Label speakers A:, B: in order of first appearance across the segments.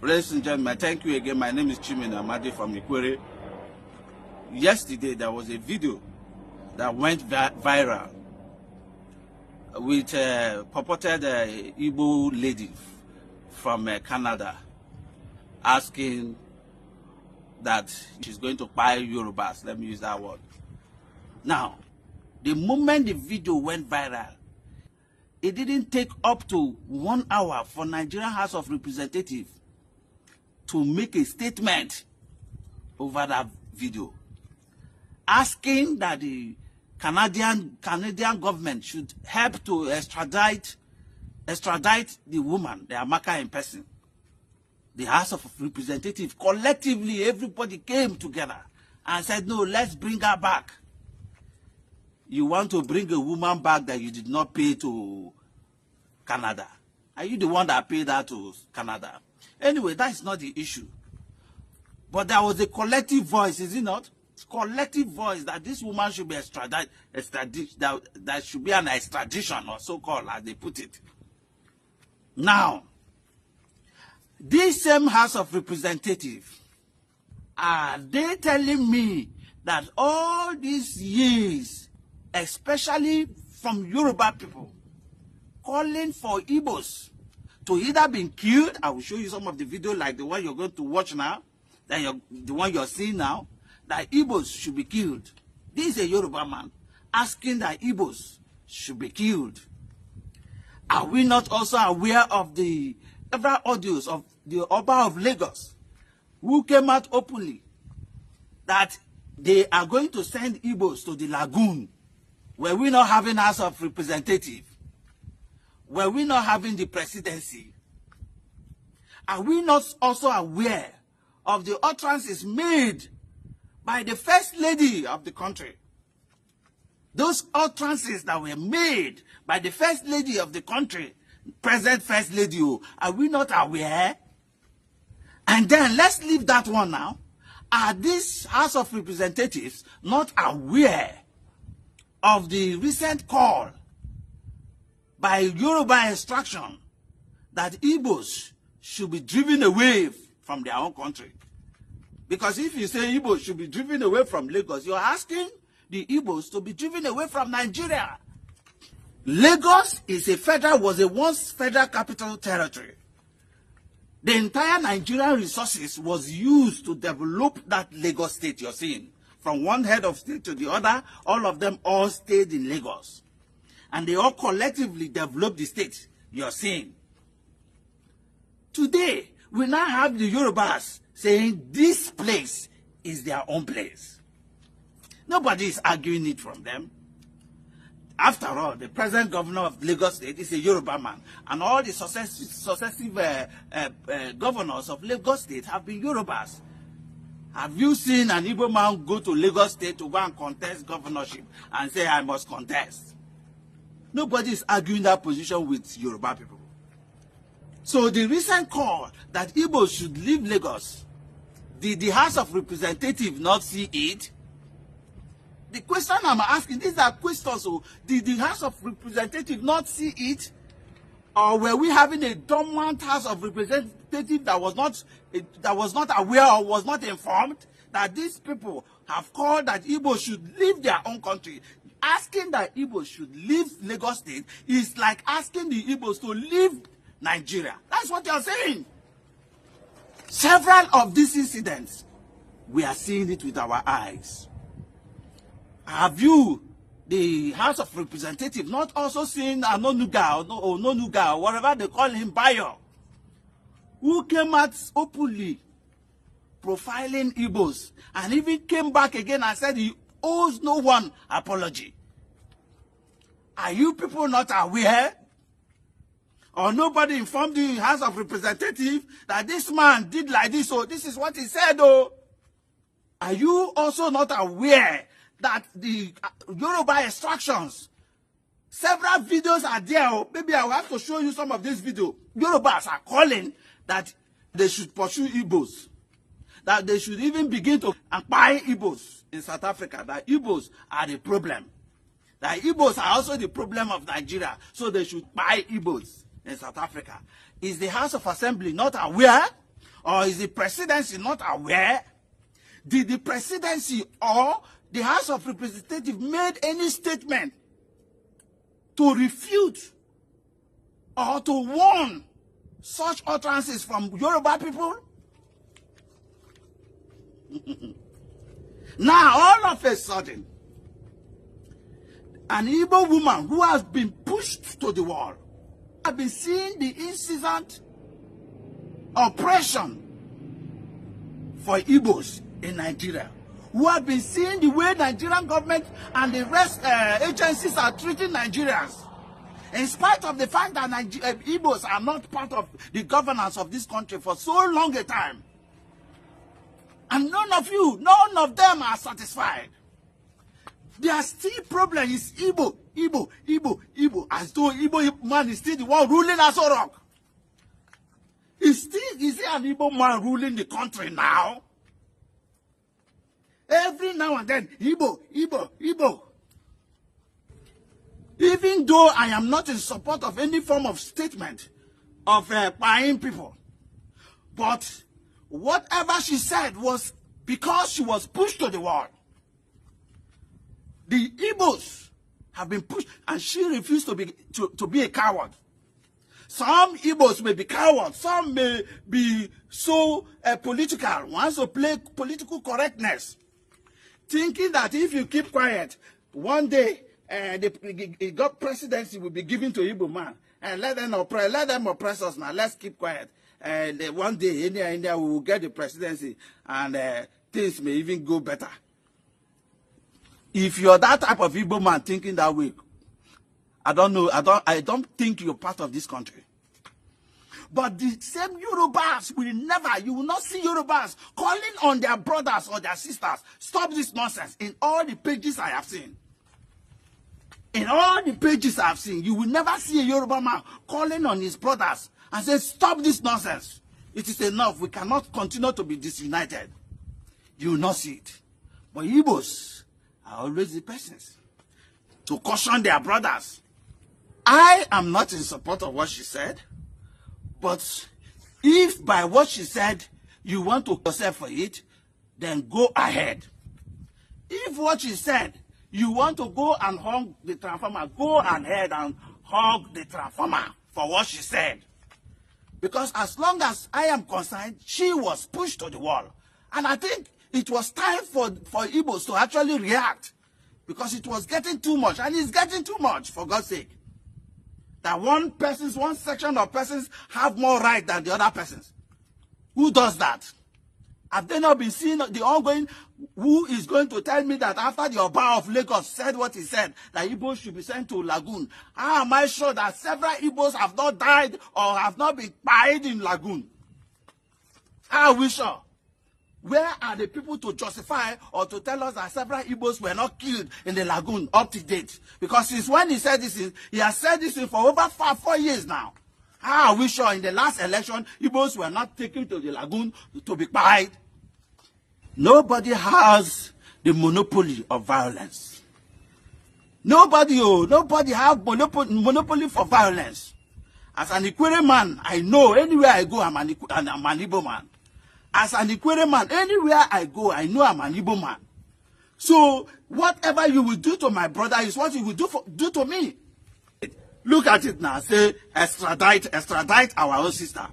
A: Ladies and gentlemen, thank you again. My name is Chimene Amadi from Ikwerre. Yesterday, there was a video that went viral with a purported Igbo lady from Canada asking that she's going to buy Yorubas. Let me use that word. Now, the moment the video went viral, it didn't take up to 1 hour for Nigerian House of Representatives to make a statement over that video, asking that the Canadian government should help to extradite the woman, the Amaka in person. The House of Representatives, collectively, everybody came together and said, no, let's bring her back. You want to bring a woman back that you did not pay to Canada. Are you the one that paid her to Canada? Anyway, that is not the issue. But there was a collective voice, is it not? Collective voice that this woman should be extradited, that should be an extradition, or so-called, as they put it. Now, this same House of Representatives, are they telling me that all these years, especially from Yoruba people, calling for Igbos to either be killed? I will show you some of the video like the one you're going to watch now, the one you're seeing now, that Igbos should be killed. This is a Yoruba man asking that Igbos should be killed. Are we not also aware of the several audios of the Oba of Lagos, who came out openly that they are going to send Igbos to the lagoon? Were we not having House of Representatives? Were we not having the presidency? Are we not also aware of the utterances made by the First Lady of the country? Those utterances that were made by the First Lady of the country, present First Lady, are we not aware? And then let's leave that one now. Are these House of Representatives not aware of the recent call by Yoruba instruction that Igbos should be driven away from their own country? Because if you say Igbos should be driven away from Lagos, you're asking the Igbos to be driven away from Nigeria. Lagos was a once federal capital territory. The entire Nigerian resources was used to develop that Lagos state you're seeing. From one head of state to the other, all of them all stayed in Lagos. And they all collectively developed the state you're seeing. Today, we now have the Yorubas saying this place is their own place. Nobody is arguing it from them. After all, the present governor of Lagos State is a Yoruba man, and all the successive governors of Lagos State have been Yorubas. Have you seen an Igbo man go to Lagos State to go and contest governorship and say, I must contest? Nobody is arguing that position with Yoruba people. So the recent call that Igbo should leave Lagos, did the House of Representatives not see it? The question I'm asking, these are questions. So did the House of Representatives not see it? Or were we having a dormant House of Representatives that was not aware or was not informed that these people have called that Igbo should leave their own country? Asking that Igbo should leave Lagos State is like asking the Igbos to leave Nigeria. That's what you're saying. Several of these incidents, we are seeing it with our eyes. Have you, the House of Representatives, not also seen Anonuga or Nonuga, or whatever they call him, Bayo, who came out openly profiling Igbos and even came back again and said he owes no one apology? Are you people not aware? Or nobody informed the House of Representatives that this man did like this, so this is what he said, oh? Are you also not aware that the Yoruba instructions, several videos are there, oh? Maybe I will have to show you some of this video. Yorubas are calling that they should pursue Igbos, that they should even begin to buy Igbos in South Africa, that Igbos are the problem. That Igbos are also the problem of Nigeria, so they should buy Igbos in South Africa. Is the House of Assembly not aware Or is the presidency not aware? Did the presidency or the House of Representatives made any statement to refute or to warn such utterances from Yoruba people? Now, all of a sudden, an Igbo woman who has been pushed to the wall, has been seeing the incessant oppression for Igbos in Nigeria, who have been seeing the way Nigerian government and the rest agencies are treating Nigerians, in spite of the fact that Igbos are not part of the governance of this country for so long a time. And none of them are satisfied. Their still problem is Igbo, as though Igbo man is still the one ruling Aso Rock. Is there an Igbo man ruling the country now? Every now and then, Igbo. Even though I am not in support of any form of statement of buying people, but whatever she said was because she was pushed to the wall. The Igbos have been pushed, and she refused to be a coward. Some Igbos may be cowards, some may be so political, wants to play political correctness, thinking that if you keep quiet, one day the presidency will be given to Igbo man, and let them oppress us now. Let's keep quiet. One day, India will get the presidency, and things may even go better. If you're that type of Igbo man thinking that way, I don't know. I don't think you're part of this country. But the same Yorubas you will not see Yorubas calling on their brothers or their sisters. Stop this nonsense. In all the pages I have seen. In all the pages I have seen, you will never see a Yoruba man calling on his brothers and say, stop this nonsense. It is enough. We cannot continue to be disunited. You will not see it. But Igbos are always the persons to caution their brothers. I am not in support of what she said, but if by what she said you want to yourself for it, then go ahead. If what she said you want to go and hug the transformer, go ahead and hug the transformer for what she said. Because as long as I am concerned, she was pushed to the wall. And I think it was time for Igbos to actually react, because it was getting too much, and it's getting too much, for God's sake. That one section of persons have more right than the other persons. Who does that? Have they not been seeing the ongoing? Who is going to tell me that after the Oba of Lagos said what he said, that Igbos should be sent to Lagoon? How am I sure that several Igbos have not died or have not been buried in Lagoon? How are we sure? Where are the people to justify or to tell us that several Igbos were not killed in the Lagoon up to date? Because since when he said this, he has said this for over 4 years now. How are we sure in the last election Igbos were not taken to the Lagoon to be buried? Nobody has the monopoly of violence. Nobody has monopoly for violence. As an Ikwerre man, I know anywhere I go, I'm an Igbo man. As an Ikwerre man, anywhere I go, I know I'm an Igbo man. So whatever you will do to my brother is what you will do to me. Look at it now. Say extradite our own sister.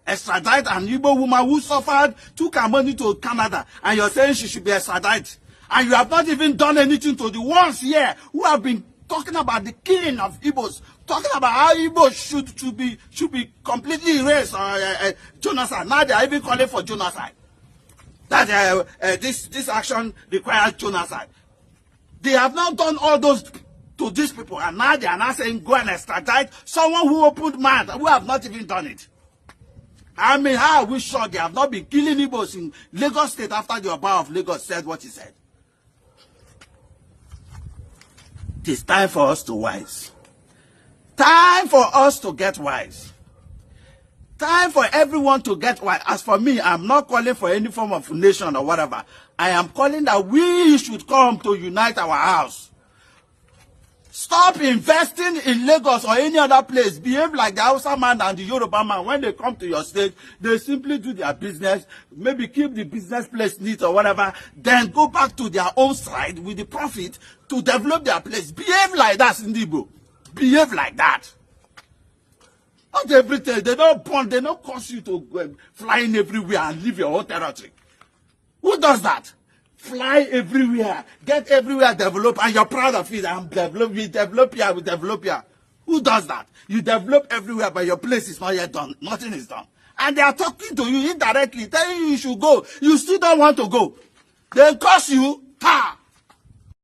A: Extradite an Igbo woman who suffered, took her money to Canada, and you're saying she should be extradited. And you have not even done anything to the ones here who have been talking about the killing of Igbos, talking about how Igbos should be completely erased or genocide. Now they are even calling for genocide. That this action requires genocide. They have not done all those to these people, and now they are now saying go and extradite someone who opened mouth, who have not even done it. I mean, how are we sure they have not been killing Igbos in Lagos State after the Oba of Lagos said what he said? It is time for us to wise. Time for us to get wise. Time for everyone to get wise. As for me, I'm not calling for any form of nation or whatever. I am calling that we should come to unite our house. Stop investing in Lagos or any other place. Behave like the Hausa man and the Yoruba man. When they come to your state, they simply do their business, maybe keep the business place neat or whatever, then go back to their own side with the profit to develop their place. Behave like that, Ndigbo. Behave like that. Not everything. They don't bond, they don't cause you to go flying everywhere and leave your own territory. Who does that? Fly everywhere, get everywhere developed, and you're proud of it. And we develop here. Who does that? You develop everywhere, but your place is not yet done. Nothing is done. And they are talking to you indirectly, telling you you should go. You still don't want to go. They curse you. Ha!